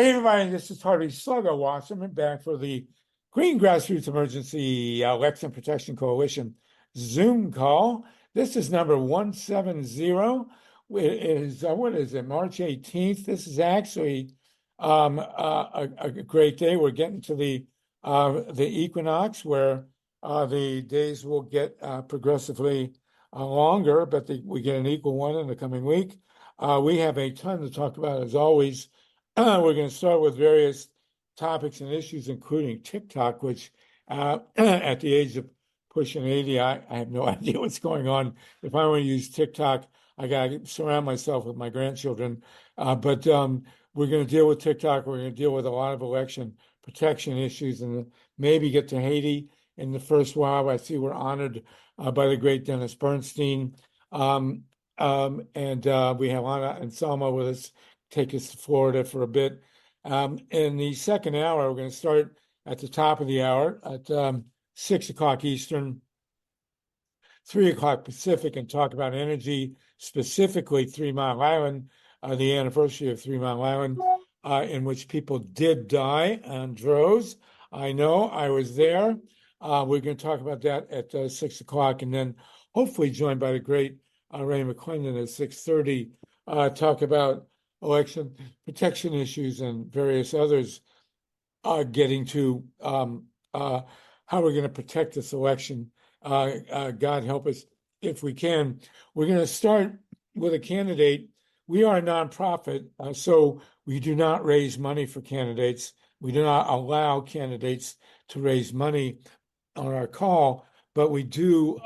Hey everybody, this is Harvey Sluggo Wasserman back for the Green Grassroots Emergency Election Protection Coalition Zoom call. This is number 170. It is, what is it, March 18th? This is actually a great day. We're getting to the equinox where the days will get progressively longer, but we get an equal one in the coming week. We have a ton to talk about as always. We're going to start with various topics and issues, including TikTok, which at the age of pushing 80, I have no idea what's going on. If I want to use TikTok, I got to surround myself with my grandchildren. But we're going to deal with TikTok. We're going to deal with a lot of election protection issues and maybe get to Haiti in the first while. I see we're honored by the great Dennis Bernstein. And we have Anna and Selma with us, take us to Florida for a bit. In the second hour, we're going to start at the top of the hour at 6 o'clock Eastern, 3 o'clock Pacific, and talk about energy, specifically 3 Mile Island, the anniversary of 3 Mile Island, in which people did die in droves. I know, I was there. We're going to talk about that at 6 o'clock, and then hopefully joined by the great Ray McClendon at 6:30, talk about election protection issues and various others, getting to how we're going to protect this election. God help us if we can. We're going to start with a candidate. We are a nonprofit, so we do not raise money for candidates. We do not allow candidates to raise money on our call, but we do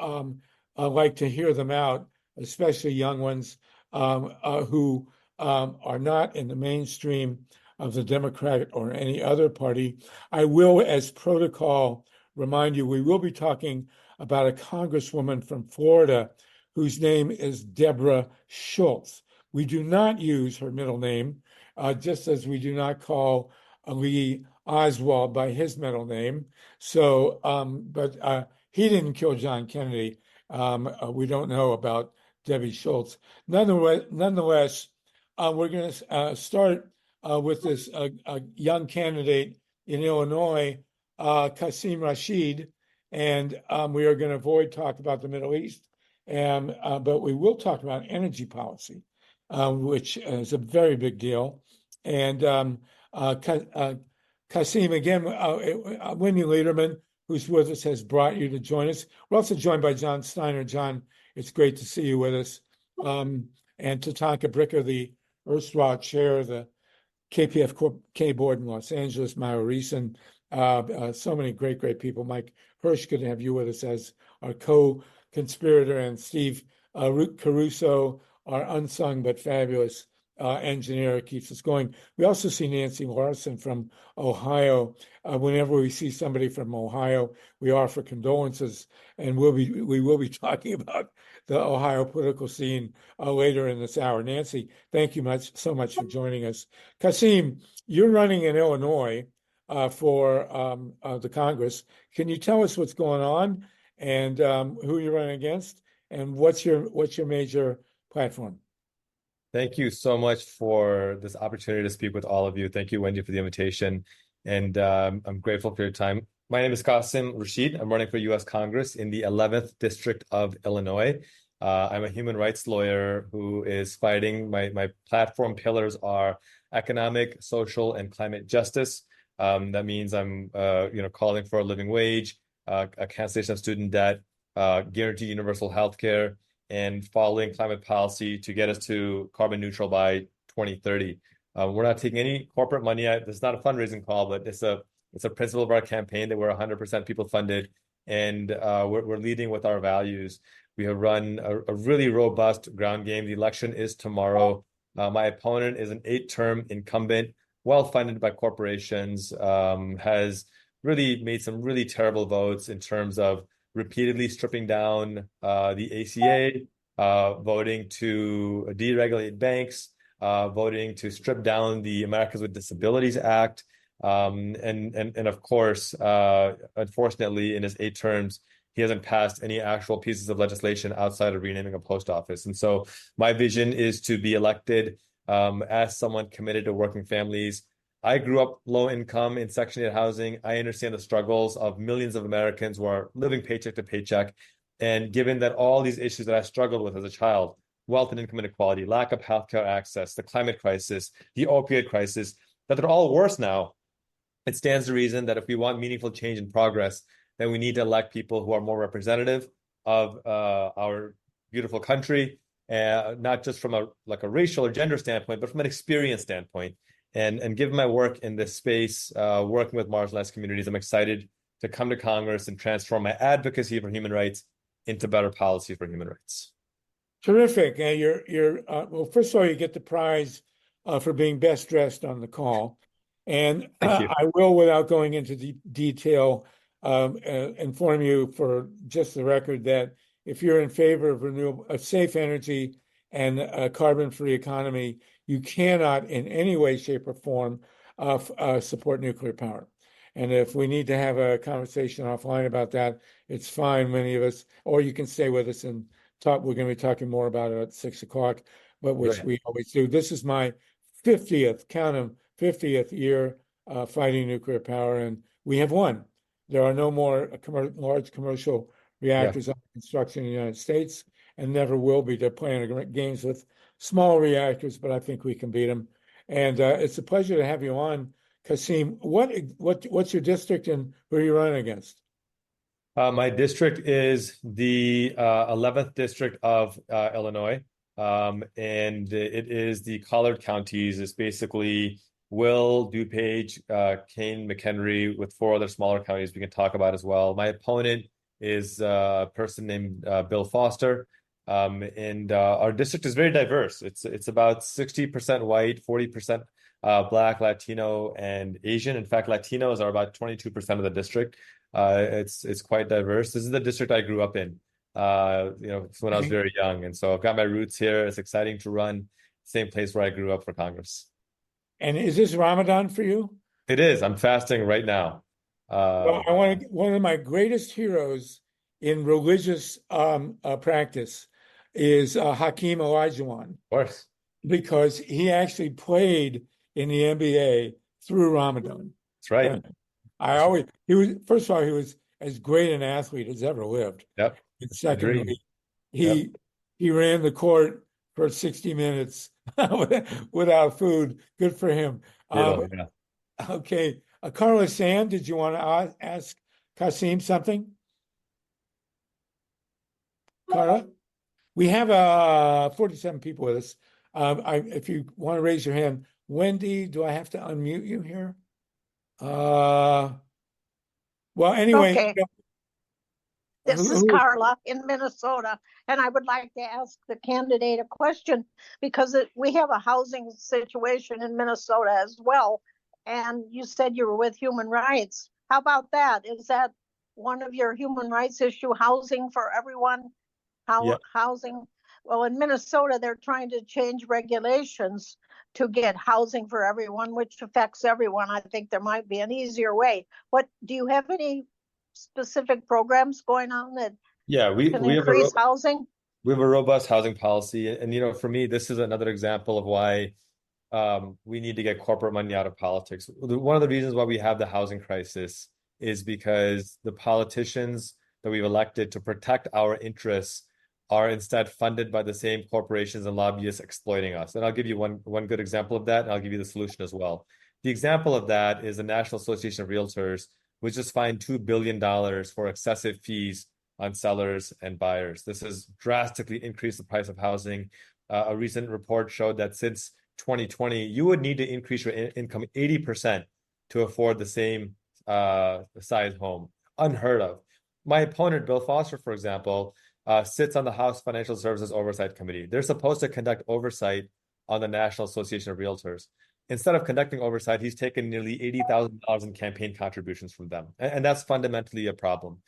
like to hear them out, especially young ones who are not in the mainstream of the Democratic or any other party. I will, as protocol, remind you, we will be talking about a congresswoman from Florida whose name is Deborah Schultz. We do not use her middle name, just as we do not call Lee Oswald by his middle name. So, but he didn't kill John Kennedy. We don't know about Debbie Schultz. Nonetheless, we're going to start with this young candidate in Illinois, QUASIM RASHID, and we are going to avoid talk about the Middle East, but we will talk about energy policy, which is a very big deal. And QUASIM, again, Wendy Lederman, who's with us, has brought you to join us. We're also joined by John Steiner. John, it's great to see you with us. And TATANKA BRICCA, the erstwhile chair of the KPFK board in Los Angeles, Myra Reeson, so many great people. Mike Hirsch, good to have you with us as our co-conspirator, and Steve Caruso, our unsung but fabulous engineer, keeps us going. We also see Nancy LARSON from Ohio. Whenever we see somebody from Ohio, we offer condolences, and we will be talking about the Ohio political scene later in this hour. Nancy, thank you so much for joining us. QUASIM, you're running in Illinois for the Congress. Can you tell us what's going on and who you're running against, and what's your major platform? Thank you so much for this opportunity to speak with all of you. Thank you, Wendy, for the invitation, and I'm grateful for your time. My name is QUASIM RASHID. I'm running for U.S. Congress in the 11th District of Illinois. I'm a human rights lawyer who is fighting. My platform pillars are economic, social, and climate justice. That means I'm calling for a living wage, a cancellation of student debt, guaranteed universal health care, and following climate policy to get us to carbon neutral by 2030. We're not taking any corporate money. This is not a fundraising call, but it's a principle of our campaign that we're 100% people funded, and we're leading with our values. We have run a really robust ground game. The election is tomorrow. My opponent is an 8-term incumbent, well-funded by corporations, has really made some really terrible votes in terms of repeatedly stripping down the ACA, voting to deregulate banks, voting to strip down the Americans with Disabilities Act, and of course, unfortunately, in his 8 terms, he hasn't passed any actual pieces of legislation outside of renaming a post office. And so my vision is to be elected as someone committed to working families, I grew up low income in Section 8 housing. I understand the struggles of millions of Americans who are living paycheck to paycheck. And given that all these issues that I struggled with as a child, wealth and income inequality, lack of healthcare access, the climate crisis, the opioid crisis, that they're all worse now, it stands to reason that if we want meaningful change and progress, then we need to elect people who are more representative of our beautiful country, not just from a racial or gender standpoint, but from an experience standpoint. And given my work in this space, working with marginalized communities, I'm excited to come to Congress and transform my advocacy for human rights into better policy for human rights. Terrific. Well, first of all, you get the prize for being best dressed on the call. And I will, without going into detail, inform you for just the record that if you're in favor of renewable, safe energy and a carbon-free economy, you cannot in any way, shape, or form support nuclear power. And if we need to have a conversation offline about that, it's fine, many of us, or you can stay with us and talk. We're going to be talking more about it at 6 o'clock, but which we always do. This is my 50th, count them, 50th year fighting nuclear power, and we have won. There are no more large commercial reactors under construction in the United States, and never will be. They're playing games with small reactors, but I think we can beat them. And it's a pleasure to have you on, Qasim. What's your district and who are you running against? My district is the 11th district of Illinois, and it is the collared counties. It's basically Will, DuPage, Kane, McHenry, with 4 other smaller counties we can talk about as well. My opponent is a person named Bill Foster, and our district is very diverse. It's about 60% white, 40% Black, Latino, and Asian. In fact, Latinos are about 22% of the district. It's quite diverse. This is the district I grew up in, when I was very young, and so I've got my roots here. It's exciting to run same place where I grew up for Congress. And is this Ramadan for you? It is. I'm fasting right now. Well, one of my greatest heroes in religious practice is Hakeem Olajuwon. Of course. Because he actually played in the NBA through Ramadan. That's right. First of all, he was as great an athlete as ever lived. Yep. And secondly, he ran the court for 60 minutes without food. Good for him. Okay. Karla Sand, did you want to ask Qasim something? Karla? We have 47 people with us. If you want to raise your hand, Wendy, do I have to unmute you here? Well, anyway. Okay. This is Karla in Minnesota, and I would like to ask the candidate a question because we have a housing situation in Minnesota as well, and you said you were with human rights. How about that? Is that one of your human rights issue, housing for everyone? Housing? Well, in Minnesota, they're trying to change regulations to get housing for everyone, which affects everyone. I think there might be an easier way. Do you have any specific programs going on that can increase housing? We have a robust housing policy. And for me, this is another example of why we need to get corporate money out of politics. One of the reasons why we have the housing crisis is because the politicians that we've elected to protect our interests are instead funded by the same corporations and lobbyists exploiting us. And I'll give you one good example of that, and I'll give you the solution as well. The example of that is the National Association of Realtors, which just fined $2 billion for excessive fees on sellers and buyers. This has drastically increased the price of housing. A recent report showed that since 2020, you would need to increase your income 80% to afford the same size home. Unheard of. My opponent, Bill Foster, for example, sits on the House Financial Services Oversight Committee. They're supposed to conduct oversight on the National Association of Realtors. Instead of conducting oversight, he's taken nearly $80,000 in campaign contributions from them. And that's fundamentally a problem.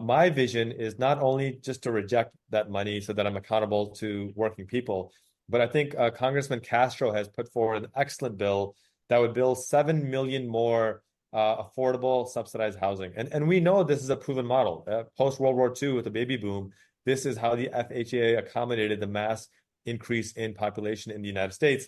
My vision is not only just to reject that money so that I'm accountable to working people, but I think Congressman Castro has put forward an excellent bill that would build 7 million more affordable subsidized housing. And we know this is a proven model. Post-World War II with the baby boom, this is how the FHA accommodated the mass increase in population in the United States.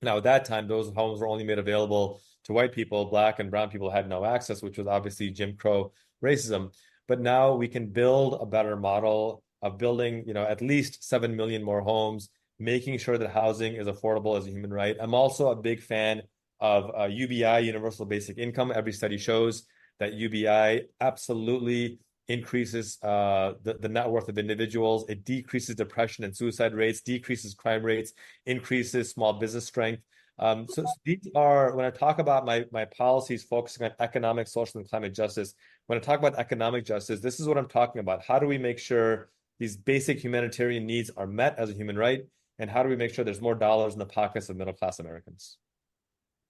Now, at that time, those homes were only made available to white people. Black and brown people had no access, which was obviously Jim Crow racism. But now we can build a better model of building, at least 7 million more homes, making sure that housing is affordable as a human right. I'm also a big fan of UBI, Universal Basic Income. Every study shows that UBI absolutely increases the net worth of individuals. It decreases depression and suicide rates, decreases crime rates, increases small business strength. So these are, when I talk about my policies focusing on economic, social, and climate justice, when I talk about economic justice, this is what I'm talking about. How do we make sure these basic humanitarian needs are met as a human right? And how do we make sure there's more dollars in the pockets of middle-class Americans?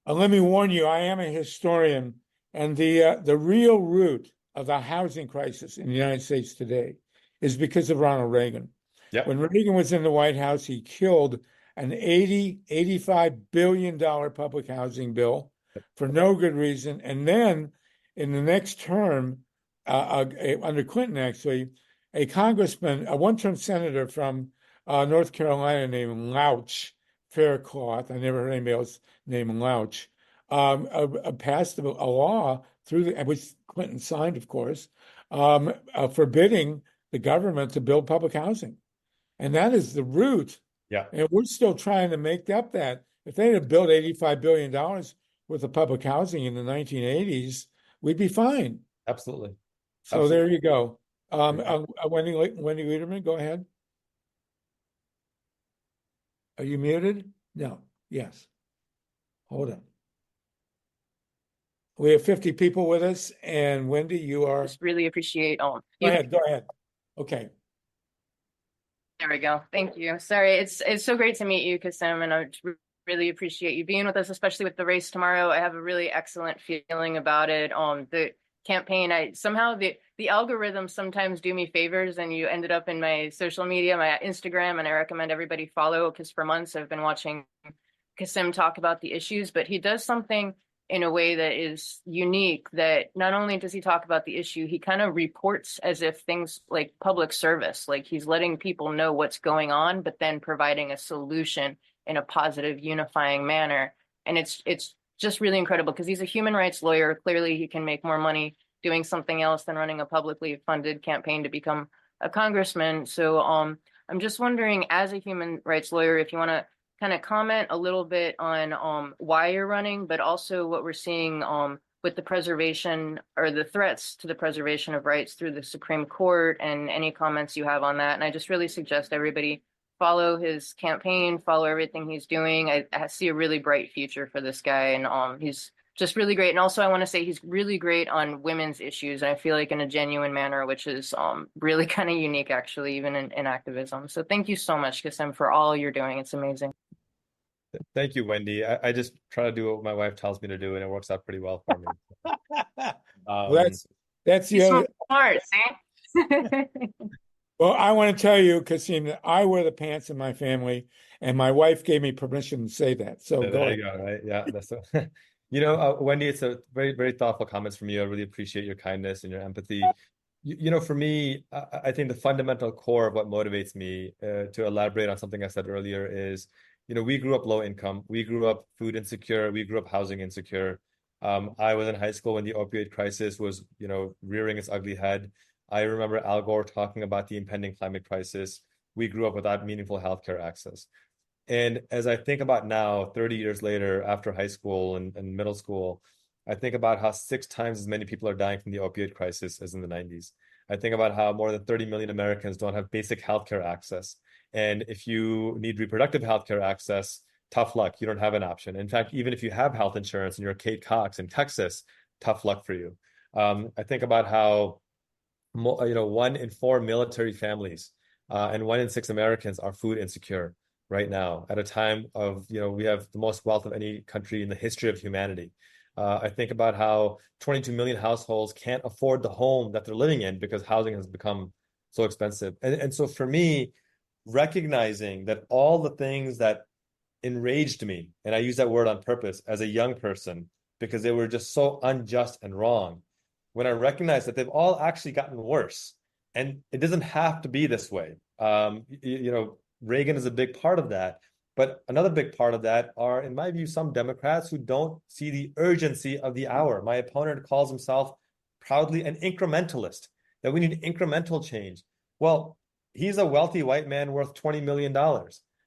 Let me warn you, I am a historian, and the real root of the housing crisis in the United States today is because of Ronald Reagan. Yep. When Reagan was in the White House, he killed an $85 billion public housing bill for no good reason. And then in the next term, under Clinton, actually, a congressman, a one-term senator from North Carolina named Louch Faircloth, I never heard anybody else named Louch, passed a law which Clinton signed, of course, forbidding the government to build public housing. And that is the root. Yeah. And we're still trying to make up that. If they had built $85 billion worth of public housing in the 1980s, we'd be fine. Absolutely. So Absolutely. there you go. Wendy Lederman, go ahead. Are you muted? No. Yes. Hold on. We have 50 people with us, and Wendy, you are. Just really appreciate Go ahead. Okay. There we go. Thank you. Sorry, it's so great to meet you, Qasim, and I really appreciate you being with us, especially with the race tomorrow. I have a really excellent feeling about it. The campaign, somehow the algorithms sometimes do me favors, and you ended up in my social media, my Instagram, and I recommend everybody follow, because for months I've been watching Qasim talk about the issues, but he does something in a way that is unique, that not only does he talk about the issue, he kind of reports as if things like public service, like he's letting people know what's going on, but then providing a solution in a positive, unifying manner. And it's just really incredible, because he's a human rights lawyer. Clearly he can make more money doing something else than running a publicly funded campaign to become a congressman. So I'm just wondering, as a human rights lawyer, if you want to kind of comment a little bit on why you're running, but also what we're seeing with the preservation, or the threats to the preservation of rights through the Supreme Court, and any comments you have on that. And I just really suggest everybody follow his campaign, follow everything he's doing. I see a really bright future for this guy, and he's just really great. And also I want to say he's really great on women's issues, and I feel like in a genuine manner, which is really kind of unique, actually, even in activism. So thank you so much, Qasim, for all you're doing. It's amazing. Thank you, Wendy. I just try to do what my wife tells me to do, and it works out pretty well for me. Well, that's the He's other. Smart, see? Well, I want to tell you, Qasim, that I wear the pants in my family, and my wife gave me permission to say that. So go There ahead. you go, right? Yeah, that's Wendy, it's a very, very thoughtful comments from you. I really appreciate your kindness and your empathy. For me, I think the fundamental core of what motivates me, to elaborate on something I said earlier, is, we grew up low income. We grew up food insecure. We grew up housing insecure. I was in high school when the opioid crisis was, rearing its ugly head. I remember Al Gore talking about the impending climate crisis. We grew up without meaningful healthcare access. And as I think about now, 30 years later, after high school and middle school, I think about how 6 times as many people are dying from the opioid crisis as in the 90s. I think about how more than 30 million Americans don't have basic healthcare access. And if you need reproductive healthcare access, tough luck, you don't have an option. In fact, even if you have health insurance and you're Kate Cox in Texas, tough luck for you. I think about how 1 in 4 military families and 1 in 6 Americans are food insecure right now, at a time of, we have the most wealth of any country in the history of humanity. I think about how 22 million households can't afford the home that they're living in because housing has become so expensive. And so for me, recognizing that all the things that enraged me, and I use that word on purpose, as a young person, because they were just so unjust and wrong, when I recognize that they've all actually gotten worse, and it doesn't have to be this way. Reagan is a big part of that, But another big part of that are, in my view, some Democrats who don't see the urgency of the hour. My opponent calls himself proudly an incrementalist, that we need incremental change. Well, he's a wealthy white man worth $20 million.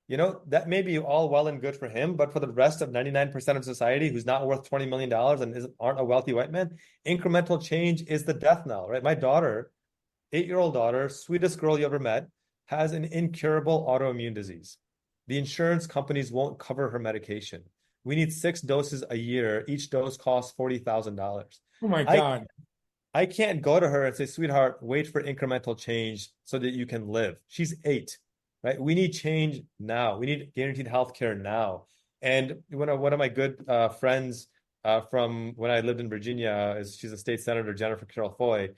You know, that may be all well and good for him, but for the rest of 99% of society who's not worth $20 million and aren't a wealthy white man, incremental change is the death knell, right? My daughter, 8-year-old daughter, sweetest girl you ever met, has an incurable autoimmune disease. The insurance companies won't cover her medication. We need 6 doses a year. Each dose costs $40,000. Oh my God. I can't go to her and say, sweetheart, wait for incremental change so that you can live. She's 8, right? We need change now. We need guaranteed health care now. And one of my good friends from when I lived in Virginia, she's a state senator, Jennifer Carroll Foy,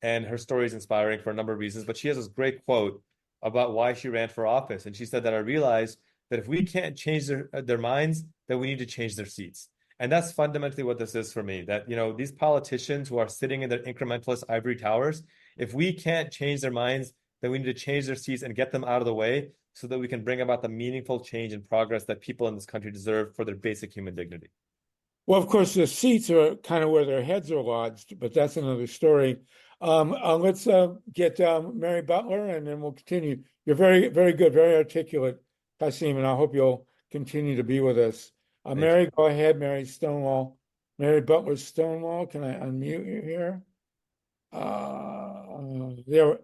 and her story is inspiring for a number of reasons. But she has this great quote about why she ran for office. And she said that I realized that if we can't change their minds, then we need to change their seats. And that's fundamentally what this is for me, that, you know, these politicians who are sitting in their incrementalist ivory towers, if we can't change their minds, then we need to change their seats and get them out of the way so that we can bring about the meaningful change and progress that people in this country deserve for their basic human dignity. Well, of course, the seats are kind of where their heads are lodged, but that's another story. Let's get Mary Butler, and then we'll continue. You're very, very good, very articulate, Qasim, and I hope you'll continue to be with us. Mary, go ahead, Mary Stonewall. Mary Butler Stonewall, can I unmute you here?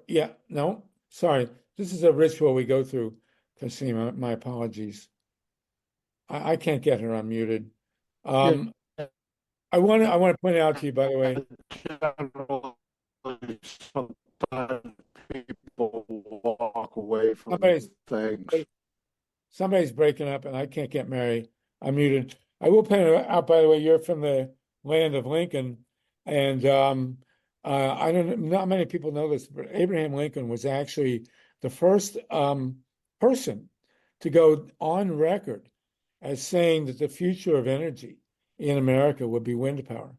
Yeah, no, sorry. This is a ritual we go through, Qasim. My apologies. I can't get her unmuted. I want to point out to you, by the way. Sometimes people walk away from things. Somebody's breaking up, and I can't get Mary unmuted. I will point out, by the way, you're from the land of Lincoln, and I don't. Not many people know this, but Abraham Lincoln was actually the first person to go on record as saying that the future of energy in America would be wind power.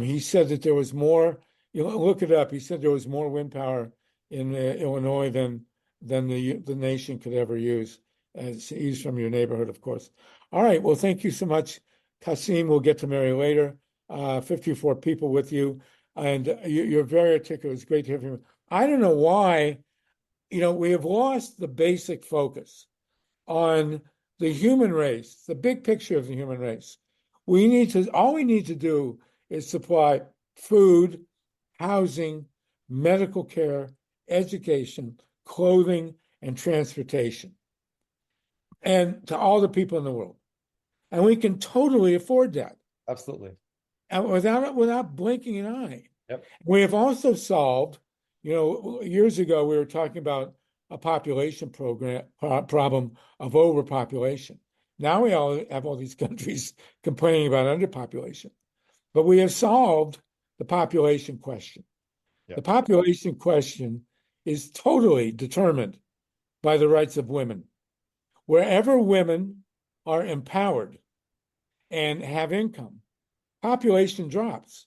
He said that there was more. You know, look it up. He said there was more wind power in Illinois than the nation could ever use. As he's from your neighborhood, of course. All right. Well, thank you so much, Qasim. We'll get to Mary later. 54 people with you, and you're very articulate. It's great to hear from you. I don't know why, you know, we have lost the basic focus on the human race, the big picture of the human race. All we need to do is supply food, housing, medical care, education, clothing, and transportation, and to all the people in the world. And we can totally afford that. Absolutely. And without blinking an eye. Yep. We have also solved, you know, years ago we were talking about a population problem of overpopulation. Now we all have all these countries complaining about underpopulation. But we have solved the population question. Yep. The population question is totally determined by the rights of women. Wherever women are empowered and have income, population drops.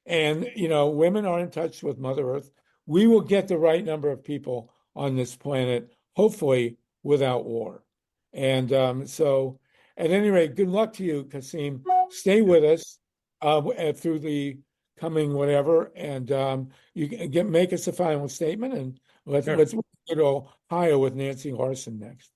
And, you know, women are in touch with Mother Earth. We will get the right number of people on this planet, hopefully without war. And so, at any rate, good luck to you, Qasim. Stay with us through the coming whatever, and you make us a final statement, and let's go to Ohio with Nancy LARSON next.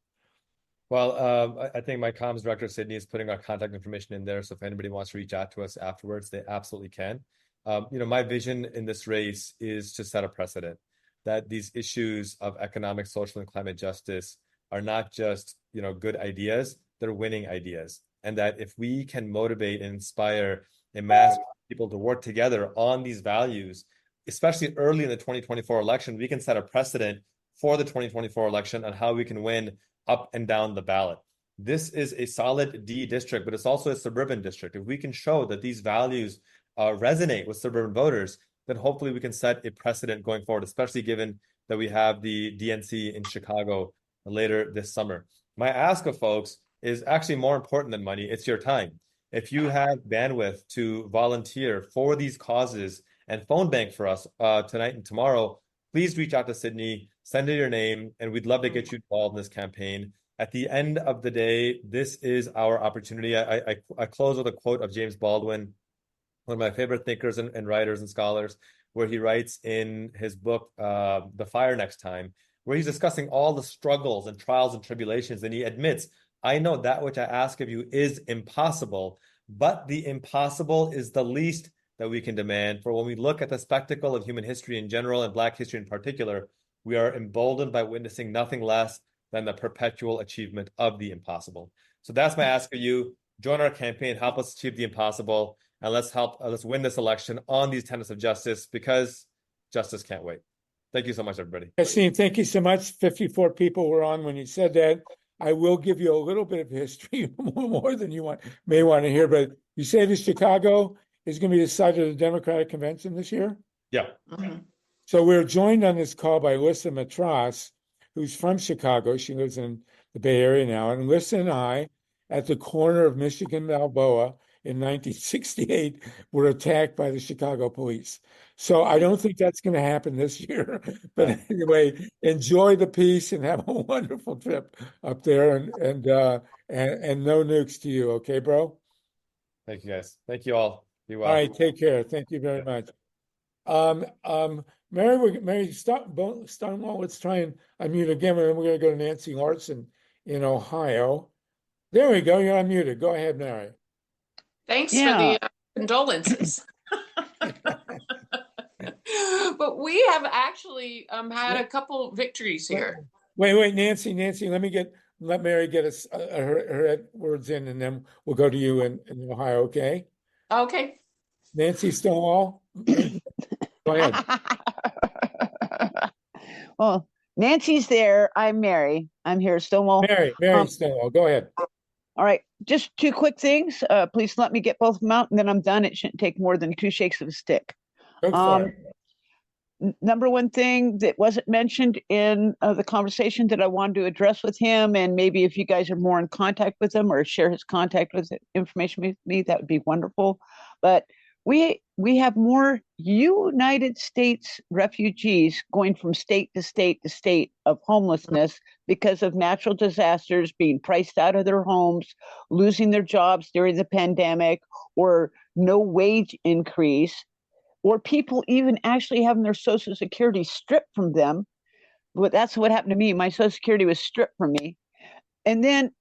Well, I think my comms director, Sydney, is putting our contact information in there. So if anybody wants to reach out to us afterwards, they absolutely can. You know, my vision in this race is to set a precedent that these issues of economic, social, and climate justice are not just, you know, good ideas, they're winning ideas. And that if we can motivate and inspire a mass of people to work together on these values, especially early in the 2024 election, we can set a precedent for the 2024 election on how we can win up and down the ballot. This is a solid D district, but it's also a suburban district. If we can show that these values resonate with suburban voters, then hopefully we can set a precedent going forward, especially given that we have the DNC in Chicago later this summer. My ask of folks is actually more important than money. It's your time. If you have bandwidth to volunteer for these causes and phone bank for us tonight and tomorrow, please reach out to Sydney, send her your name, and we'd love to get you involved in this campaign. At the end of the day, this is our opportunity. I close with a quote of James Baldwin, one of my favorite thinkers and writers and scholars, where he writes in his book, The Fire Next Time, where he's discussing all the struggles and trials and tribulations. And he admits, I know that which I ask of you is impossible, but the impossible is the least that we can demand. For when we look at the spectacle of human history in general and Black history in particular, we are emboldened by witnessing nothing less than the perpetual achievement of the impossible. So that's my ask of you. Join our campaign, help us achieve the impossible, and let's win this election on these tenets of justice, because justice can't wait. Thank you so much, everybody. Yassine, thank you so much. 54 people were on when you said that. I will give you a little bit of history, more than you may want to hear, but you say that Chicago is going to be the site of the Democratic Convention this year? Yeah. Mm-hmm. So we're joined on this call by Lissa Matras, who's from Chicago. She lives in the Bay Area now. And Lissa and I, at the corner of Michigan and Balboa in 1968, were attacked by the Chicago police. So I don't think that's going to happen this year. But anyway, enjoy the peace and have a wonderful trip up there. And no nukes to you. Okay, bro? Thank you, guys. Thank you all. Be well. All right, take care. Thank you very much. Mary, Stonewall, let's try and unmute again, and then we're going to go to Nancy Larson in Ohio. There we go. You're unmuted. Go ahead, Mary. Thanks for the condolences. But we have actually had a couple victories here. Wait, Nancy, let Mary get her words in, and then we'll go to you in Ohio, okay? Okay. Nancy Stonewall, go ahead. Well, Nancy's there. I'm Mary. I'm here, Stonewall. Mary Stonewall, go ahead. All right, just two quick things. Please let me get both of them out, and then I'm done. It shouldn't take more than 2 shakes of a stick. Go for it. Number one thing that wasn't mentioned in the conversation that I wanted to address with him, and maybe if you guys are more in contact with him or share his contact with information with me, that would be wonderful. But we have more United States refugees going from state to state to state of homelessness because of natural disasters, being priced out of their homes, losing their jobs during the pandemic, or no wage increase, or people even actually having their Social Security stripped from them. But that's what happened to me. My Social Security was stripped from me. And then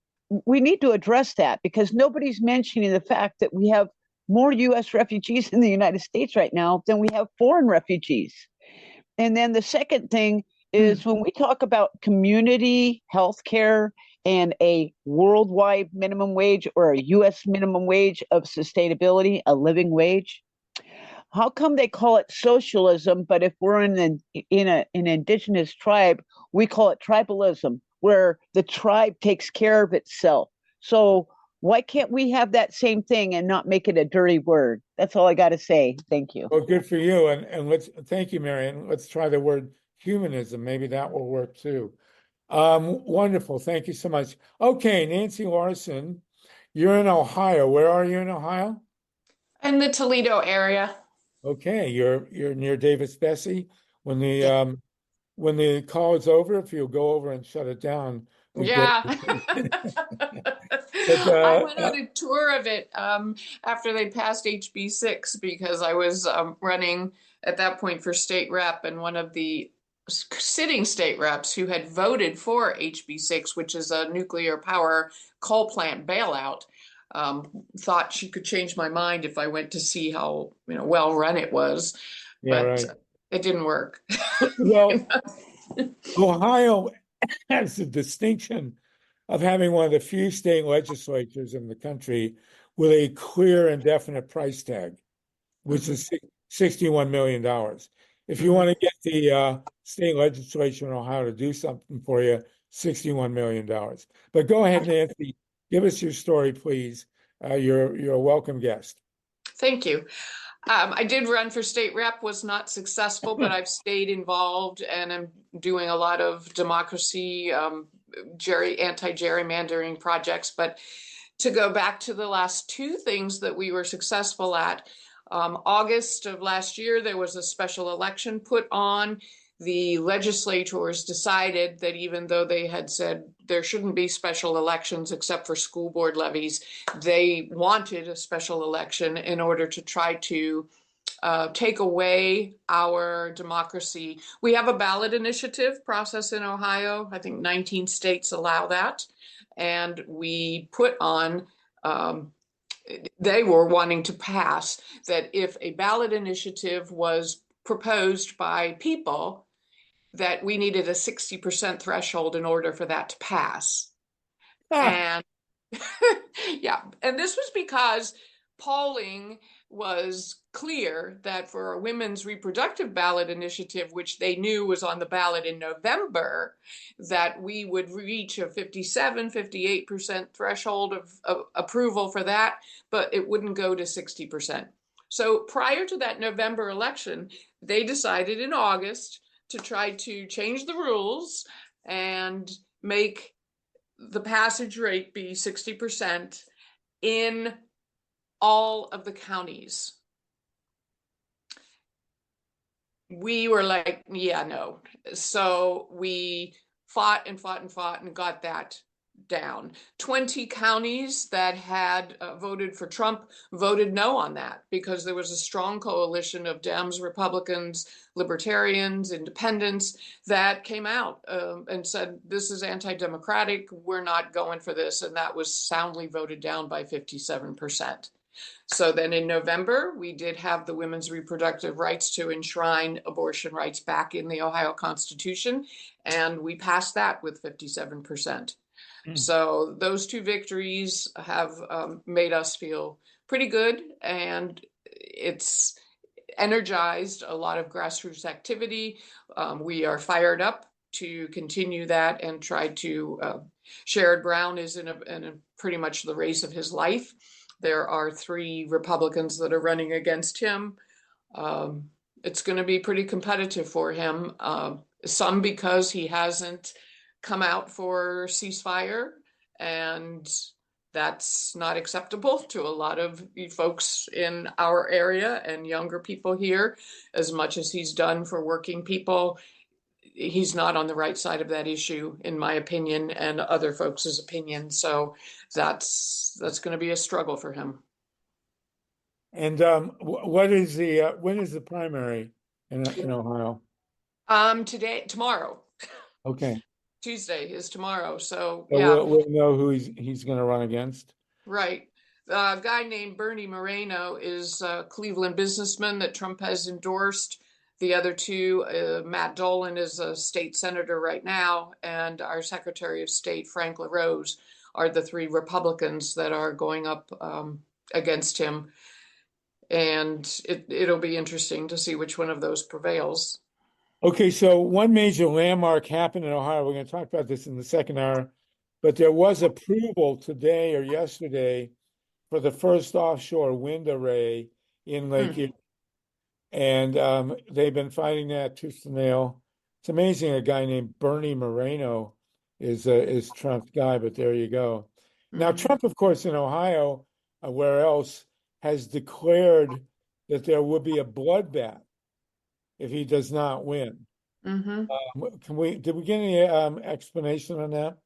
we need to address that, because nobody's mentioning the fact that we have more U.S. refugees in the United States right now than we have foreign refugees. And then the second thing is when we talk about community health care and a worldwide minimum wage or a U.S. minimum wage of sustainability, a living wage, how come they call it socialism, but if we're in an indigenous tribe, we call it tribalism, where the tribe takes care of itself? So why can't we have that same thing and not make it a dirty word? That's all I got to say. Thank you. Well, good for you. And thank you, Mary. And let's try the word humanism. Maybe that will work too. Wonderful. Thank you so much. Okay, Nancy Larson, you're in Ohio. Where are you in Ohio? In the Toledo area. Okay, you're near Davis-Besse. When the call is over, if you'll go over and shut it down. Yeah. I went on a tour of it after they passed HB 6, because I was running at that point for state rep, and one of the sitting state reps who had voted for HB 6, which is a nuclear power coal plant bailout, thought she could change my mind if I went to see how well run it was. Yeah, but right. It didn't work. Well, Ohio has the distinction of having one of the few state legislatures in the country with a clear and definite price tag, which is $61 million. If you want to get the state legislature in Ohio to do something for you, $61 million. But go ahead, Nancy, give us your story, please. You're a welcome guest. Thank you. I did run for state rep, was not successful, but I've stayed involved, and I'm doing a lot of democracy, anti-gerrymandering projects. But to go back to the last two things that we were successful at, August of last year, there was a special election put on. The legislators decided that even though they had said there shouldn't be special elections except for school board levies. They wanted a special election in order to try to take away our democracy. We have a ballot initiative process in Ohio. I think 19 states allow that. And we put on, they were wanting to pass that if a ballot initiative was proposed by people, that we needed a 60% threshold in order for that to pass. And yeah, and this was because polling was clear that for a women's reproductive ballot initiative, which they knew was on the ballot in November, that we would reach a 57-58% threshold of approval for that, but it wouldn't go to 60%. So prior to that November election, they decided in August to try to change the rules and make the passage rate be 60% in all of the counties. We were like, yeah, no. So we fought and fought and fought and got that down. 20 counties that had voted for Trump voted no on that because there was a strong coalition of Dems, Republicans, Libertarians, Independents that came out and said, this is anti-democratic, we're not going for this. And that was soundly voted down by 57%. So then in November, we did have the women's reproductive rights to enshrine abortion rights back in the Ohio Constitution, and we passed that with 57%. So those two victories have made us feel pretty good, and it's energized a lot of grassroots activity. We are fired up to continue that and try to, Sherrod Brown is in pretty much the race of his life. There are 3 Republicans that are running against him. It's going to be pretty competitive for him. Some because he hasn't come out for ceasefire, and that's not acceptable to a lot of folks in our area and younger people here. As much as he's done for working people, he's not on the right side of that issue, in my opinion, and other folks' opinion. So that's going to be a struggle for him. And when is the primary in Ohio? Tomorrow. Okay. Tuesday is tomorrow. So yeah, we'll know who he's going to run against. Right. A guy named Bernie Moreno is a Cleveland businessman that Trump has endorsed. The other 2, Matt Dolan is a state senator right now, and our Secretary of State, Frank LaRose, are the 3 Republicans that are going up against him. And it'll be interesting to see which one of those prevails. Okay, so one major landmark happened in Ohio. We're going to talk about this in the second hour, but there was approval today or yesterday for the first offshore wind array in Lake Erie. And they've been fighting that tooth and nail. It's amazing a guy named Bernie Moreno is Trump's guy, but there you go. Now, Trump, of course, in Ohio, where else, has declared that there will be a bloodbath if he does not win. Did we get any explanation on that?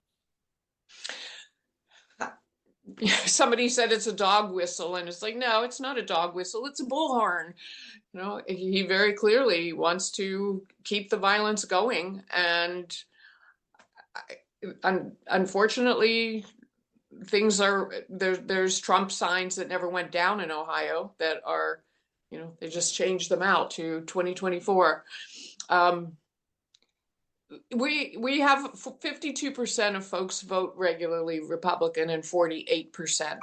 Somebody said it's a dog whistle, and it's like, no, it's not a dog whistle, it's a bullhorn. You know, he very clearly wants to keep the violence going, and unfortunately, things are there's Trump signs that never went down in Ohio that are, you know, they just changed them out to 2024. We have 52% of folks vote regularly Republican and 48%.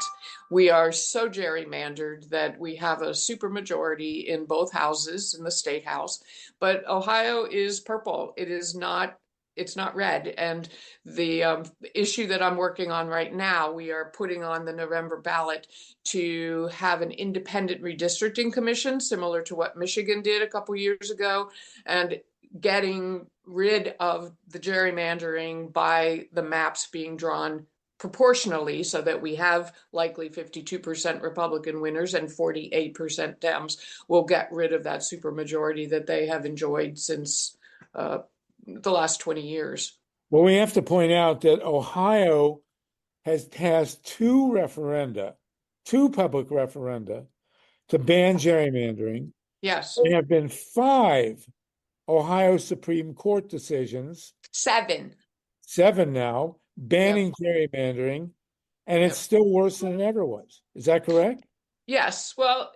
We are so gerrymandered that we have a supermajority in both houses in the state house, but Ohio is purple. It's not red. And the issue that I'm working on right now, we are putting on the November ballot to have an independent redistricting commission, similar to what Michigan did a couple years ago, and getting rid of the gerrymandering by the maps being drawn proportionally so that we have likely 52% Republican winners and 48% Dems. Will get rid of that supermajority that they have enjoyed since the last 20 years. Well, we have to point out that Ohio has passed two public referenda to ban gerrymandering. Yes, There have been 5 Ohio Supreme Court decisions, 7. 7 now, banning gerrymandering, and it's still worse than it ever was. Is that correct? Yes, well,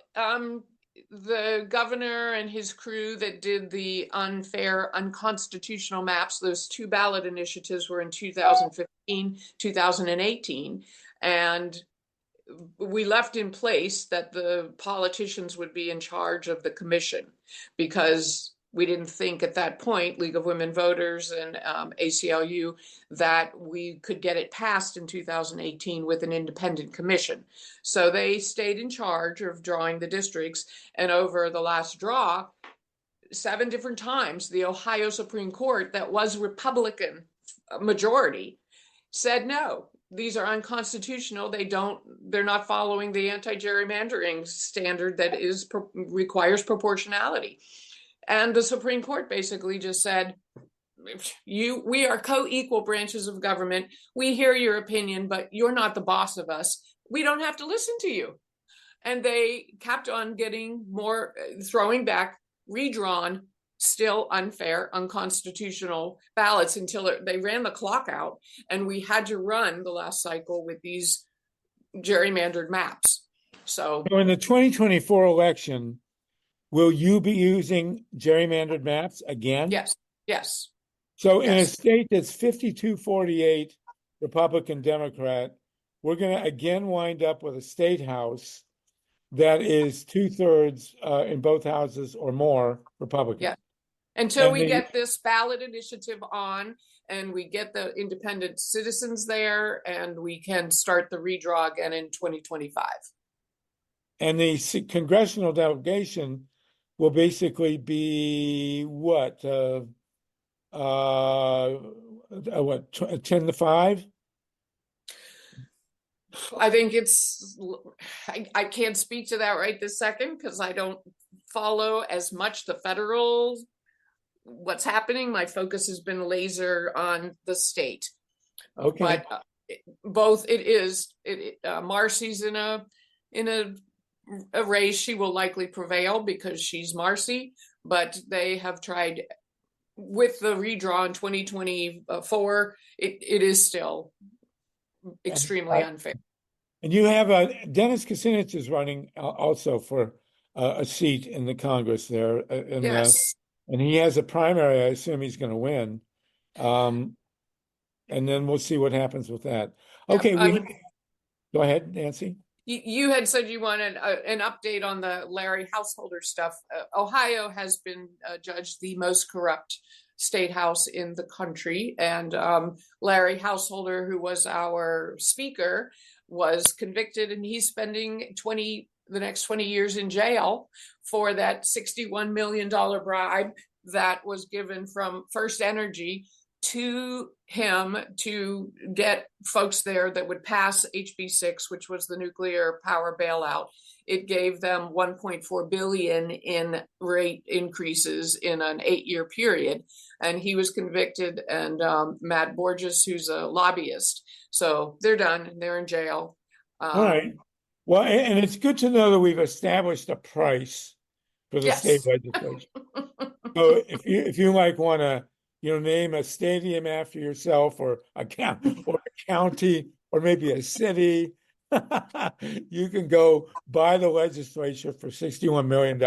the governor and his crew that did the unfair, unconstitutional maps, those 2 ballot initiatives were in 2015, 2018, and we left in place that the politicians would be in charge of the commission because we didn't think at that point, League of Women Voters and ACLU, that we could get it passed in 2018 with an independent commission. So they stayed in charge of drawing the districts. And over the last draw, 7 different times, the Ohio Supreme Court, that was Republican majority, said no. These are unconstitutional. They're not following the anti-gerrymandering standard that requires proportionality. And the Supreme Court basically just said, we are co-equal branches of government. We hear your opinion, but you're not the boss of us. We don't have to listen to you. And they kept on getting more, throwing back, redrawn, still unfair, unconstitutional ballots until they ran the clock out. And we had to run the last cycle with these gerrymandered maps. So in the 2024 election, will you be using gerrymandered maps again? Yes. So in a state that's 52-48 Republican Democrat, we're going to again wind up with a state house that is 2/3 in both houses or more Republican. Yeah. Until we get this ballot initiative on and we get the independent citizens there and we can start the redraw again in 2025. And the congressional delegation will basically be what? 10-5? I think I can't speak to that right this second because I don't follow as much the federal, what's happening. My focus has been laser on the state. Okay. But both Marcy's in a race. She will likely prevail because she's Marcy, but they have tried with the redraw in 2024. It is still extremely unfair. And you have Dennis Kucinich is running also for a seat in the Congress there. Yes. And he has a primary. I assume he's going to win. And then we'll see what happens with that. Okay, go ahead, Nancy. You had said you wanted an update on the Larry Householder stuff. Ohio has been judged the most corrupt state house in the country. And Larry Householder, who was our speaker, was convicted, and he's spending the next 20 years in jail for that $61 million bribe that was given from First Energy to him to get folks there that would pass HB6, which was the nuclear power bailout. It gave them 1.4 billion in rate increases in an 8-year period. And he was convicted, and Matt Borges, who's a lobbyist. So they're done. They're in jail. All right. Well, and it's good to know that we've established a price for the state legislature. So if you might want to, name a stadium after yourself, or a county, or maybe a city, you can go buy the legislature for $61 million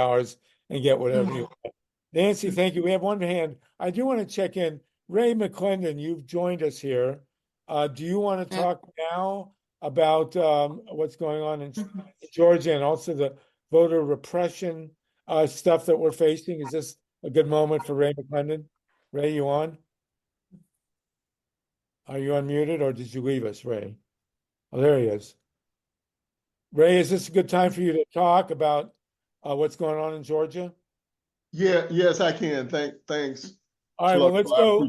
and get whatever you want. Nancy, thank you. We have one hand. I do want to check in. Ray McClendon, you've joined us here. Do you want to talk now about what's going on in Georgia and also the voter repression stuff that we're facing? Is this a good moment for Ray McClendon? Ray, you on? Are you unmuted, or did you leave us, Ray? Oh, there he is. Ray, is this a good time for you to talk about what's going on in Georgia? Yeah, yes, I can. Thanks. All right, well, let's go.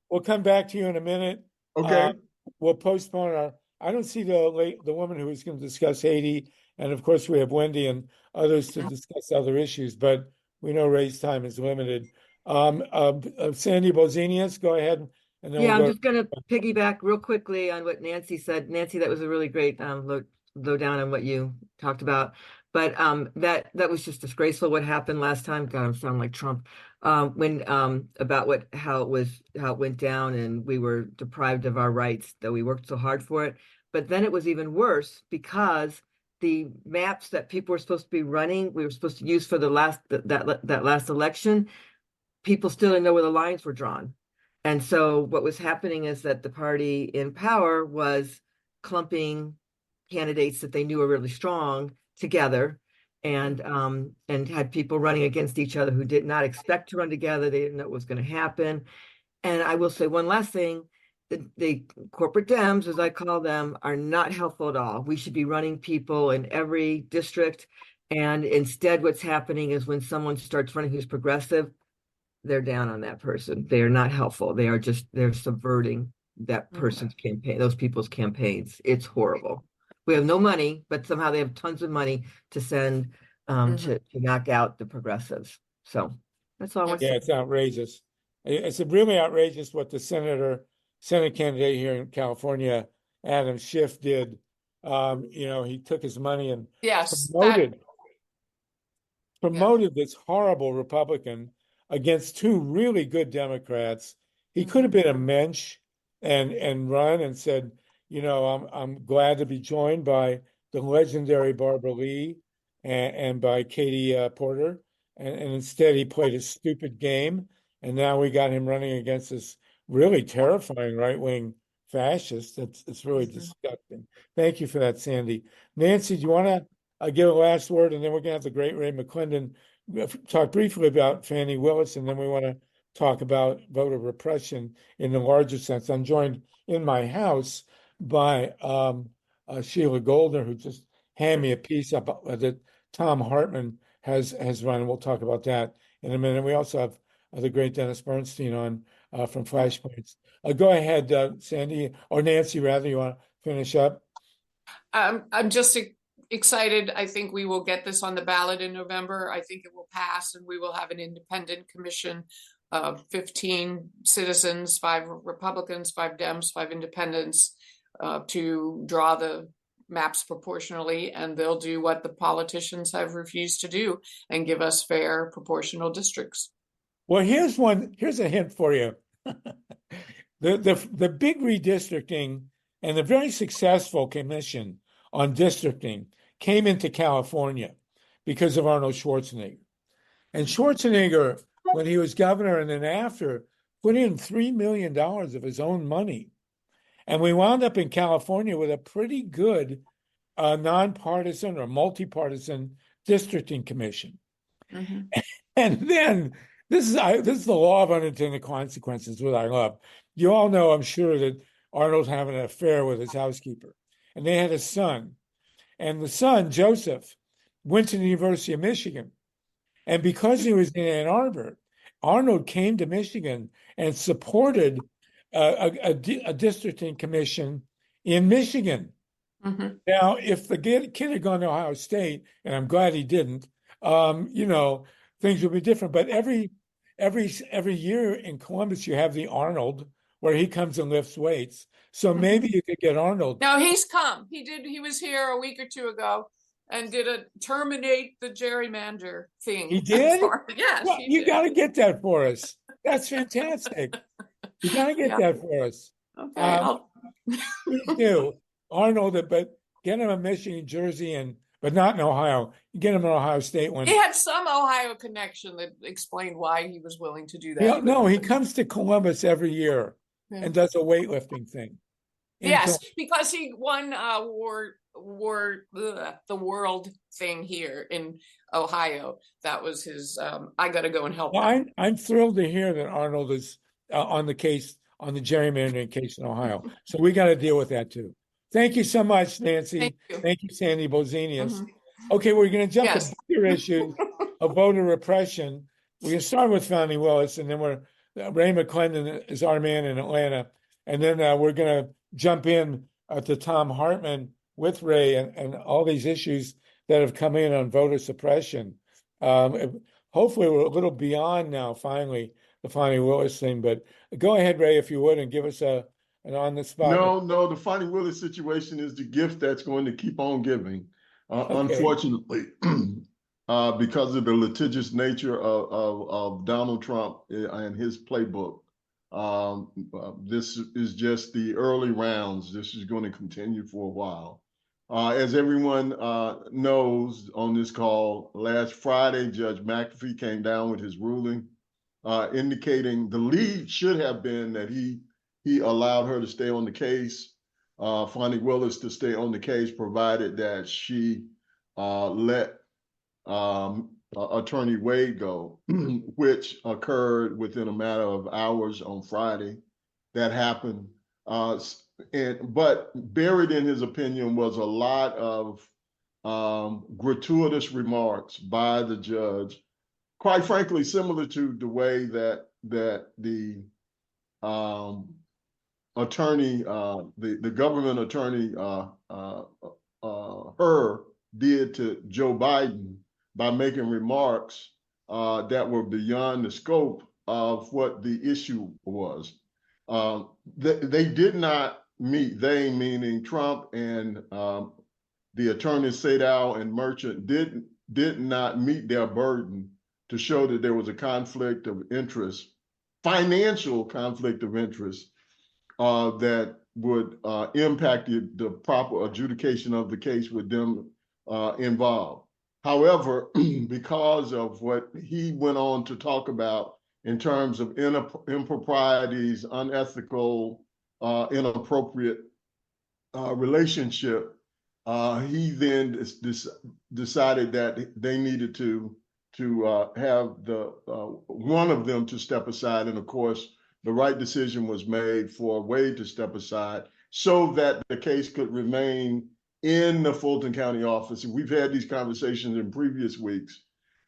We'll come back to you in a minute. Okay. We'll postpone I don't see the woman who is going to discuss Haiti, and of course we have Wendy and others to discuss other issues, but we know Ray's time is limited. Sandy Bolzenius, go ahead and then Yeah, we'll I'm go. just gonna piggyback real quickly on what Nancy said. Nancy, that was a really great low down on what you talked about. But that was just disgraceful what happened last time. God, I'm sounding like Trump. When about how it went down, and we were deprived of our rights, though we worked so hard for it. But then it was even worse because the maps that people were supposed to be running, we were supposed to use for the that last election, people still didn't know where the lines were drawn. And so what was happening is that the party in power was clumping candidates that they knew were really strong together, and had people running against each other who did not expect to run together. They didn't know what was going to happen. And I will say one last thing. The corporate Dems, as I call them, are not helpful at all. We should be running people in every district. And instead, what's happening is when someone starts running who's progressive, they're down on that person. They are not helpful. They're subverting that person's campaign, those people's campaigns. It's horrible. We have no money, but somehow they have tons of money to send to knock out the progressives. So that's all I want to Yeah, say. it's outrageous. It's really outrageous what the Senate candidate here in California, Adam Schiff, did. He took his money and Yes, promoted this horrible Republican against two really good Democrats. He could have been a mensch and run and said, I'm glad to be joined by the legendary Barbara Lee and by Katie Porter. And instead he played a stupid game. And now we got him running against this really terrifying right-wing fascist. It's really disgusting. Thank you for that, Sandy. Nancy, do you want to give a last word? And then we're going to have the great Ray McClendon talk briefly about Fani Willis, and then we want to talk about voter repression in the larger sense. I'm joined in my house by Sheila Goldner, who just handed me a piece up that Tom Hartman has run. We'll talk about that in a minute. We also have the great Dennis Bernstein on from Flashpoints. Go ahead, Sandy, or Nancy, rather. You want to finish up? I'm just excited. I think we will get this on the ballot in November. I think it will pass, and we will have an independent commission of 15 citizens, 5 Republicans, 5 Dems, 5 independents, to draw the maps proportionally, and they'll do what the politicians have refused to do and give us fair proportional districts. Well, here's a hint for you. The big redistricting and the very successful commission on districting came into California because of Arnold Schwarzenegger. And Schwarzenegger, when he was governor and then after, put in $3 million of his own money. And we wound up in California with a pretty good nonpartisan or multi-partisan districting commission. And then this is the law of unintended consequences, what I love. You all know, I'm sure, that Arnold's having an affair with his housekeeper. And they had a son. And the son, Joseph, went to the University of Michigan. And because he was in Ann Arbor, Arnold came to Michigan and supported a districting commission in Michigan. Now, if the kid had gone to Ohio State, and I'm glad he didn't, things would be different. But every year in Columbus, you have the Arnold, where he comes and lifts weights. So maybe you could get Arnold. No, he's come. He was here a week or two ago and did a terminate the gerrymander thing. He did? Yes. Well, you got to get that for us. That's fantastic. You got to get that for us. Okay. Please do. Arnold, but get him a Michigan jersey, but not in Ohio. You get him an Ohio State one. He had some Ohio connection that explained why he was willing to do that. No, he comes to Columbus every year and does a weightlifting thing. Yes, because he won the world thing here in Ohio. That was his. I got to go and help him. I'm thrilled to hear that Arnold is on the gerrymandering case in Ohio. So we got to deal with that too. Thank you so much, Nancy. Thank you, Sandy Bolzenius. Okay, we're going to jump to bigger issues of voter repression. We're going to start with Fani Willis, and then Ray McClendon is our man in Atlanta, and then we're going to jump in to Tom Hartman with Ray and all these issues that have come in on voter suppression. Hopefully, we're a little beyond now, finally, the FANI WILLIS thing, but go ahead, Ray, if you would, and give us an on the spot. No, the FANI WILLIS situation is the gift that's going to keep on giving. Okay. Unfortunately, because of the litigious nature of Donald Trump and his playbook, this is just the early rounds. This is going to continue for a while. As everyone knows on this call, last Friday, Judge McAfee came down with his ruling, indicating the lead should have been that he allowed her to stay on the case, FANI WILLIS to stay on the case, provided that she let Attorney Wade go, which occurred within a matter of hours on Friday. That happened. But buried in his opinion was a lot of gratuitous remarks by the judge, quite frankly, similar to the way that the attorney, the government attorney, her did to Joe Biden by making remarks that were beyond the scope of what the issue was. They did not meet, they meaning Trump and the attorneys Sadow and Merchant did not meet their burden to show that there was a conflict of interest, financial conflict of interest, that would impact the proper adjudication of the case with them involved. However, because of what he went on to talk about in terms of improprieties, unethical, inappropriate relationship, he then decided that they needed to have one of them to step aside. And of course, the right decision was made for Wade to step aside so that the case could remain in the Fulton County office. And we've had these conversations in previous weeks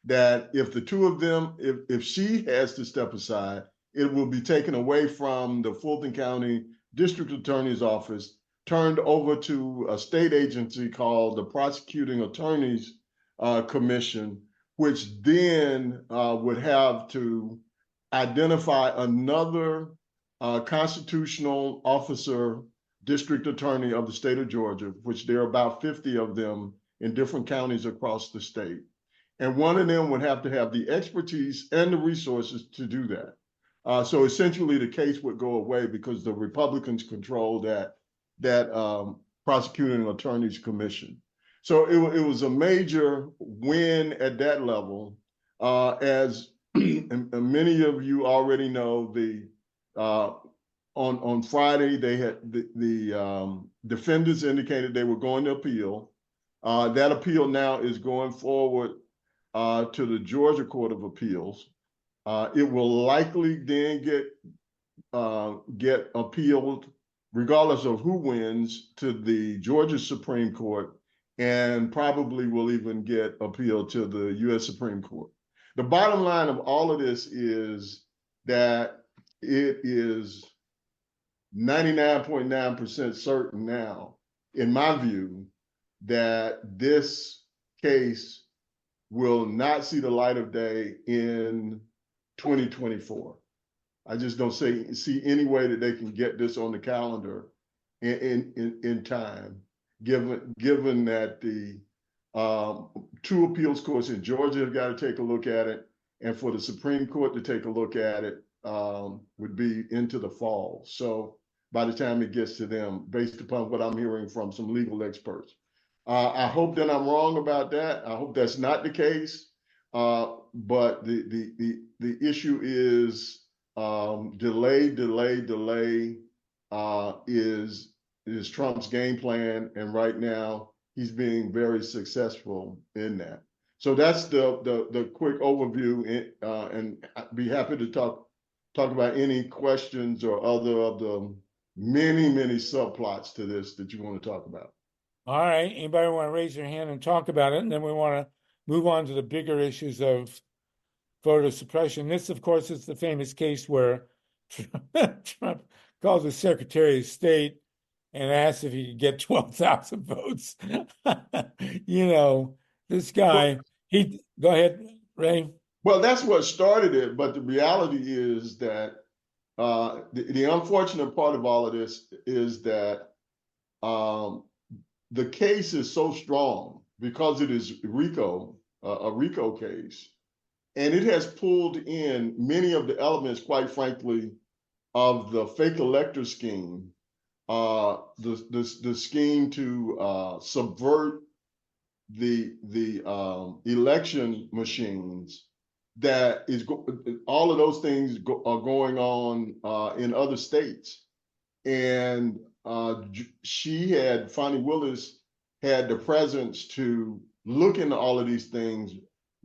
that if the two of them, if she has to step aside, it will be taken away from the Fulton County District Attorney's Office, turned over to a state agency called the Prosecuting Attorneys Commission, which then would have to identify another constitutional officer, district attorney of the state of Georgia, which there are about 50 of them in different counties across the state. And one of them would have to have the expertise and the resources to do that. So essentially the case would go away because the Republicans control that Prosecuting Attorneys Commission. So it was a major win at that level. As many of you already know, on Friday, they had the defendants indicated they were going to appeal. That appeal now is going forward to the Georgia Court of Appeals. It will likely then get appealed, regardless of who wins, to the Georgia Supreme Court, and probably will even get appealed to the U.S. Supreme Court. The bottom line of all of this is that it is 99.9% certain now, in my view, that this case will not see the light of day in 2024. I just don't see any way that they can get this on the calendar in time, given that the two appeals courts in Georgia have got to take a look at it, and for the Supreme Court to take a look at it would be into the fall. So by the time it gets to them, based upon what I'm hearing from some legal experts. I hope that I'm wrong about that. I hope that's not the case. But the issue is delay is Trump's game plan, and right now he's being very successful in that. So that's the quick overview, and I'd be happy to talk about any questions or other of the many subplots to this that you want to talk about. All right. Anybody want to raise their hand and talk about it? And then we want to move on to the bigger issues of voter suppression. This, of course, is the famous case where Trump calls the Secretary of State and asks if he could get 12,000 votes. You know, this guy, go ahead, Ray. Well, that's what started it, but the reality is that the unfortunate part of all of this is that the case is so strong because it is RICO, a RICO case, and it has pulled in many of the elements, quite frankly, of the fake elector scheme, the scheme to subvert the election machines. That is all of those things are going on in other states, and FANI WILLIS had the presence to look into all of these things,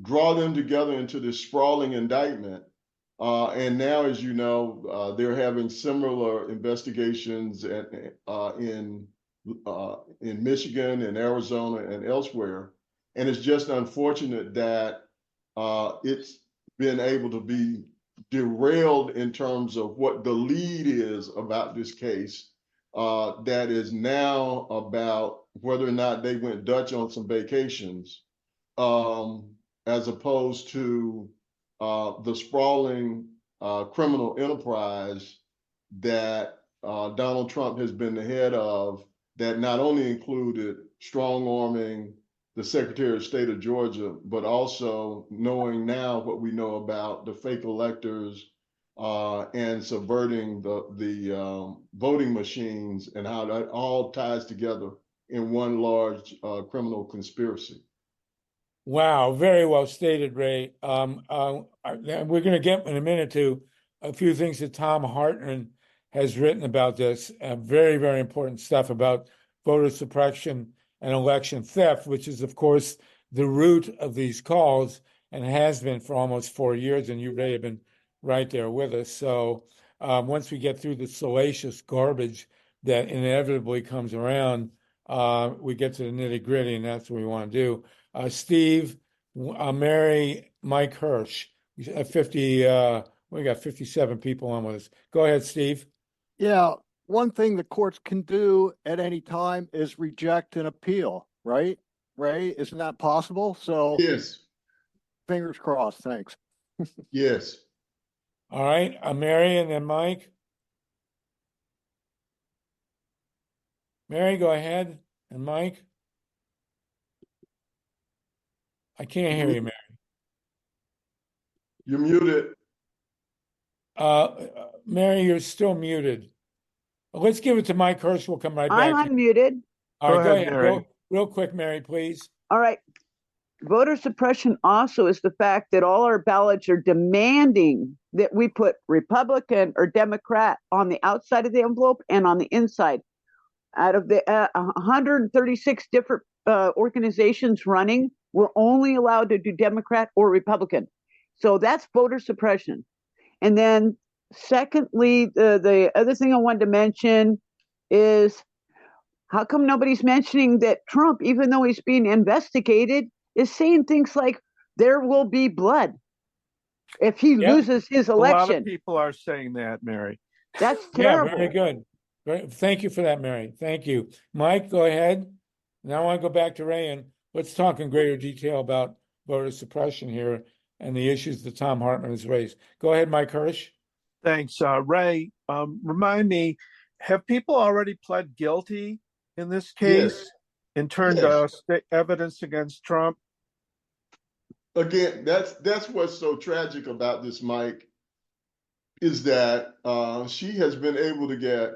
draw them together into this sprawling indictment. And now, as you know, they're having similar investigations in Michigan and Arizona and elsewhere. And it's just unfortunate that it's been able to be derailed in terms of what the lead is about this case. That is now about whether or not they went Dutch on some vacations, as opposed to the sprawling criminal enterprise that Donald Trump has been the head of, that not only included strong-arming the Secretary of State of Georgia, but also knowing now what we know about the fake electors and subverting the voting machines, and how that all ties together in one large criminal conspiracy. Wow, very well stated, Ray. We're going to get in a minute to a few things that Tom Hartman has written about this. Very, very important stuff about voter suppression and election theft, which is, of course, the root of these calls and has been for almost 4 years. And you, Ray, have been right there with us. So once we get through the salacious garbage that inevitably comes around, we get to the nitty gritty, and that's what we want to do. Steve, Mary, Mike Hirsch, 50, we got 57 people on with us. Go ahead, Steve. Yeah, one thing the courts can do at any time is reject an appeal, right? Ray, isn't that possible? So Yes. Fingers crossed. Thanks. Yes. All right, Mary, and then Mike. Mary, go ahead, and Mike. I can't hear you, Mary. You're muted. Mary, you're still muted. Let's give it to Mike Hirsch. We'll come right back. I'm unmuted. All right, go ahead. Mary. Real quick, Mary, please. All right. Voter suppression also is the fact that all our ballots are demanding that we put Republican or Democrat on the outside of the envelope and on the inside. Out of the 136 different organizations running, we're only allowed to do Democrat or Republican. So that's voter suppression. And then secondly, the other thing I wanted to mention is, how come nobody's mentioning that Trump, even though he's being investigated, is saying things like there will be blood if he loses his election? A lot of people are saying that, Mary. That's terrible. Yeah, very good. Thank you for that, Mary. Thank you. Mike, go ahead. Now I want to go back to Ray, and let's talk in greater detail about voter suppression here and the issues that Tom Hartman has raised. Go ahead, Mike Hirsch. Thanks. Ray, remind me, have people already pled guilty in this case and turned evidence against Trump? Again, that's what's so tragic about this, Mike, is that she has been able to get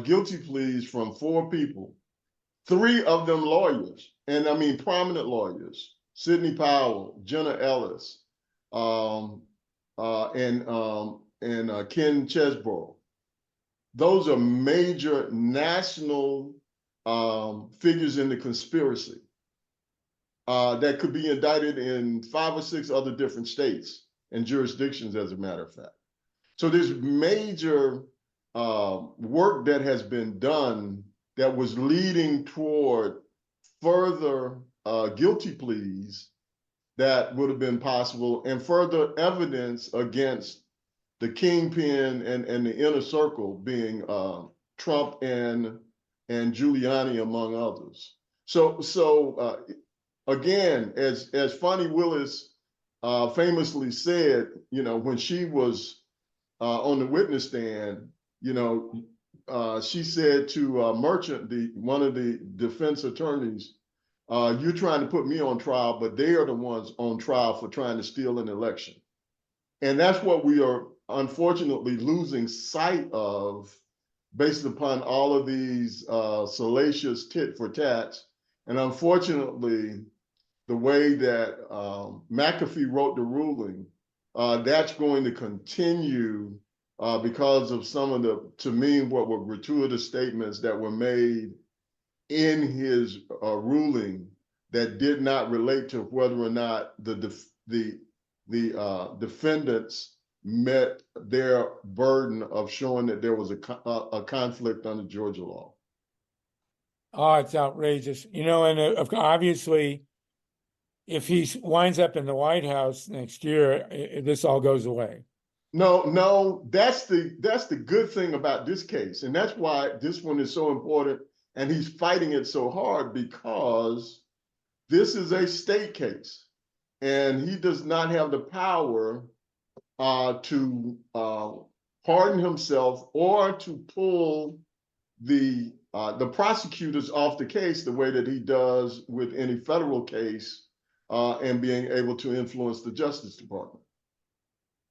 guilty pleas from 4 people, 3 of them lawyers, and I mean prominent lawyers: Sidney Powell, Jenna Ellis, and Ken Chesbrough. Those are major national figures in the conspiracy that could be indicted in 5 or 6 other different states and jurisdictions, as a matter of fact. So there's major work that has been done that was leading toward further guilty pleas that would have been possible, and further evidence against the kingpin and the inner circle, being Trump and Giuliani, among others. So again, as FANI WILLIS famously said, when she was on the witness stand, she said to Merchant, one of the defense attorneys, you're trying to put me on trial, but they are the ones on trial for trying to steal an election. And that's what we are unfortunately losing sight of based upon all of these salacious tit for tats. And unfortunately, the way that McAfee wrote the ruling, that's going to continue because of some of the, to me, what were gratuitous statements that were made in his ruling that did not relate to whether or not the defendants met their burden of showing that there was a conflict under Georgia law. Oh, it's outrageous. And obviously, if he winds up in the White House next year, this all goes away. No, that's the good thing about this case. And that's why this one is so important. And he's fighting it so hard because this is a state case. And he does not have the power to pardon himself or to pull the prosecutors off the case the way that he does with any federal case and being able to influence the Justice Department.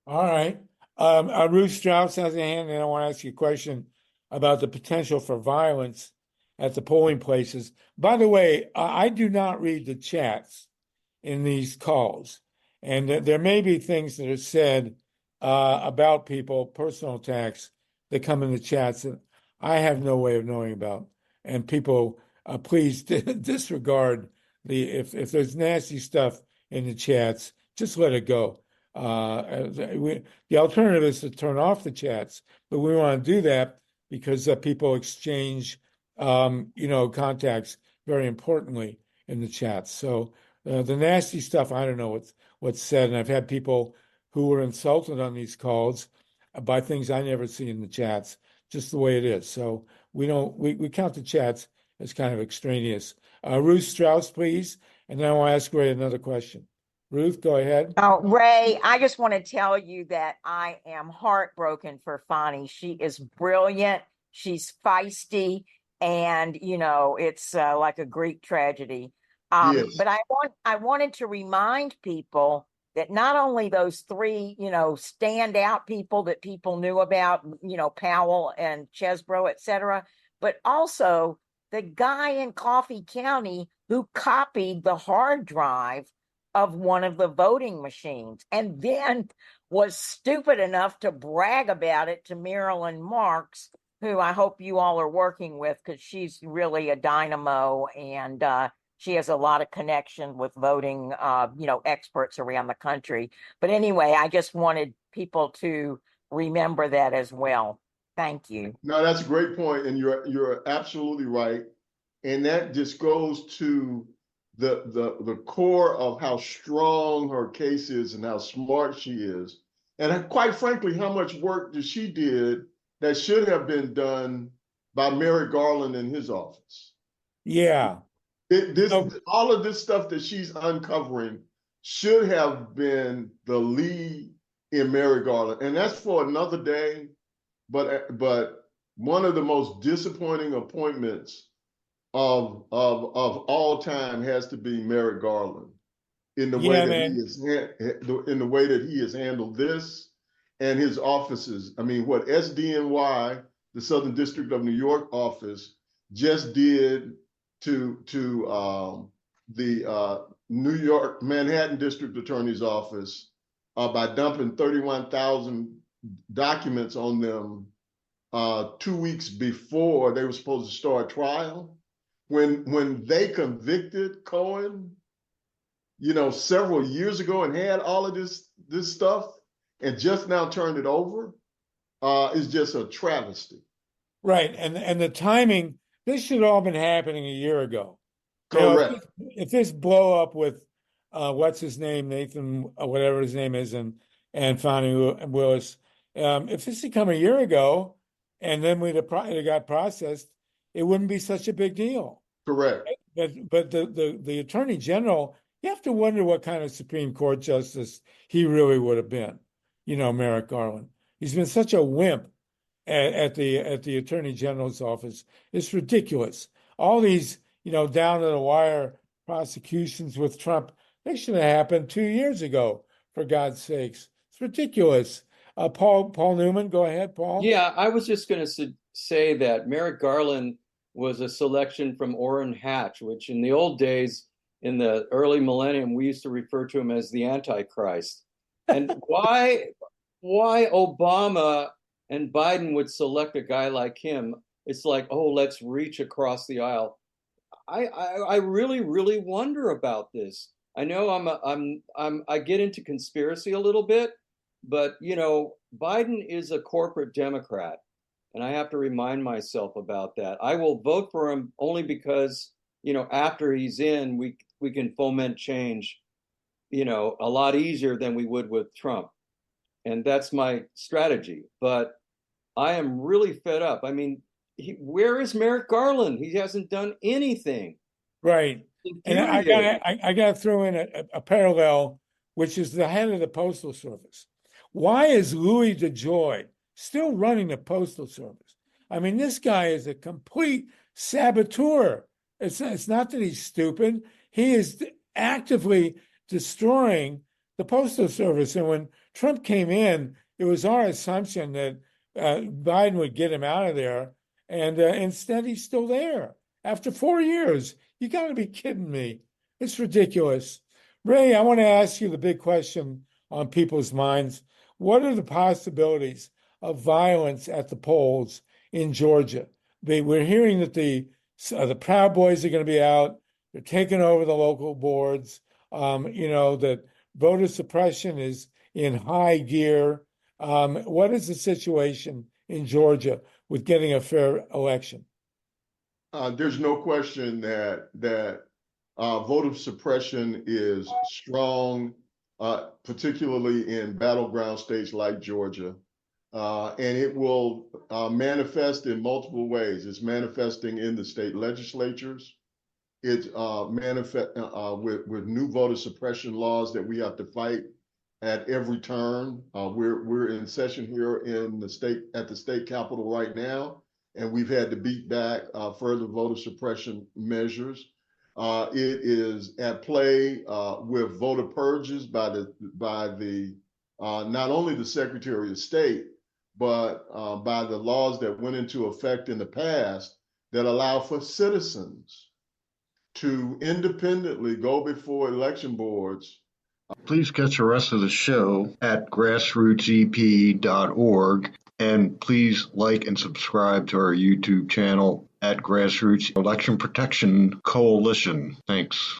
All right. Ruth Strauss has a hand, and I want to ask you a question about the potential for violence at the polling places. By the way, I do not read the chats in these calls, and there may be things that are said about people, personal attacks that come in the chats that I have no way of knowing about. And people, please disregard if there's nasty stuff in the chats, just let it go. The alternative is to turn off the chats, but we want to do that because people exchange, contacts very importantly in the chats. So the nasty stuff, I don't know what's said, and I've had people who were insulted on these calls by things I never see in the chats, just the way it is. So we count the chats as kind of extraneous. Ruth Strauss, please, and then I'll ask Ray another question. Ruth, go ahead. Oh, Ray, I just want to tell you that I am heartbroken for Fani. She is brilliant. She's feisty, and it's like a Greek tragedy. Yes. But I wanted to remind people that not only those three, standout people that people knew about, Powell and Chesbro, et cetera, but also the guy in Coffee County who copied the hard drive of one of the voting machines and then was stupid enough to brag about it to Marilyn Marks, who I hope you all are working with because she's really a dynamo and she has a lot of connection with voting, experts around the country. But anyway, I just wanted people to remember that as well. Thank you. No, that's a great point, and you're absolutely right. And that just goes to the core of how strong her case is and how smart she is. And quite frankly, how much work that she did that should have been done by Merrick Garland in his office. Yeah. All of this stuff that she's uncovering should have been the lead in Merrick Garland. And that's for another day. But one of the most disappointing appointments of all time has to be Merrick Garland in the way that he has handled this and his offices. I mean, what SDNY, the Southern District of New York office, just did to the New York Manhattan District Attorney's office by dumping 31,000 documents on them 2 weeks before they were supposed to start trial. When they convicted Cohen, several years ago and had all of this stuff and just now turned it over, is just a travesty. Right, and the timing, this should have all been happening a year ago. Correct. If this blow up with what's his name, Nathan, whatever his name is, and FANI Willis, if this had come a year ago and then it got processed, it wouldn't be such a big deal. Correct. But the Attorney General You have to wonder what kind of Supreme Court justice he really would have been, Merrick Garland. He's been such a wimp at the Attorney General's office. It's ridiculous. All these, down to the wire prosecutions with Trump, they should have happened 2 years ago, for God's sakes. It's ridiculous. Paul Newman, go ahead, Paul. Yeah, I was just going to say that Merrick Garland was a selection from Orrin Hatch, which in the old days, in the early millennium, we used to refer to him as the Antichrist. And why Obama and Biden would select a guy like him? It's like, oh, let's reach across the aisle. I really, really wonder about this. I know I get into conspiracy a little bit, but Biden is a corporate Democrat, and I have to remind myself about that. I will vote for him only because after he's in, we can foment change, a lot easier than we would with Trump, and that's my strategy. But I am really fed up. I mean, where is Merrick Garland? He hasn't done anything. Right. And I got to throw in a parallel, which is the head of the Postal Service. Why is Louis DeJoy still running the Postal Service? I mean, this guy is a complete saboteur. It's not that he's stupid. He is actively destroying the Postal Service. And when Trump came in, it was our assumption that Biden would get him out of there. And instead, he's still there after 4 years. You got to be kidding me. It's ridiculous. Ray, I want to ask you the big question on people's minds. What are the possibilities of violence at the polls in Georgia? We're hearing that the Proud Boys are going to be out. They're taking over the local boards. That voter suppression is in high gear. What is the situation in Georgia with getting a fair election? There's no question that voter suppression is strong, particularly in battleground states like Georgia. And it will manifest in multiple ways. It's manifesting in the state legislatures. It's manifest with new voter suppression laws that we have to fight at every turn. We're in session here in the state capitol right now, and we've had to beat back further voter suppression measures. It is at play with voter purges by the not only the Secretary of State, but by the laws that went into effect in the past that allow for citizens to independently go before election boards. Please catch the rest of the show at grassrootsep.org, and please like and subscribe to our YouTube channel at Grassroots Election Protection Coalition. Thanks.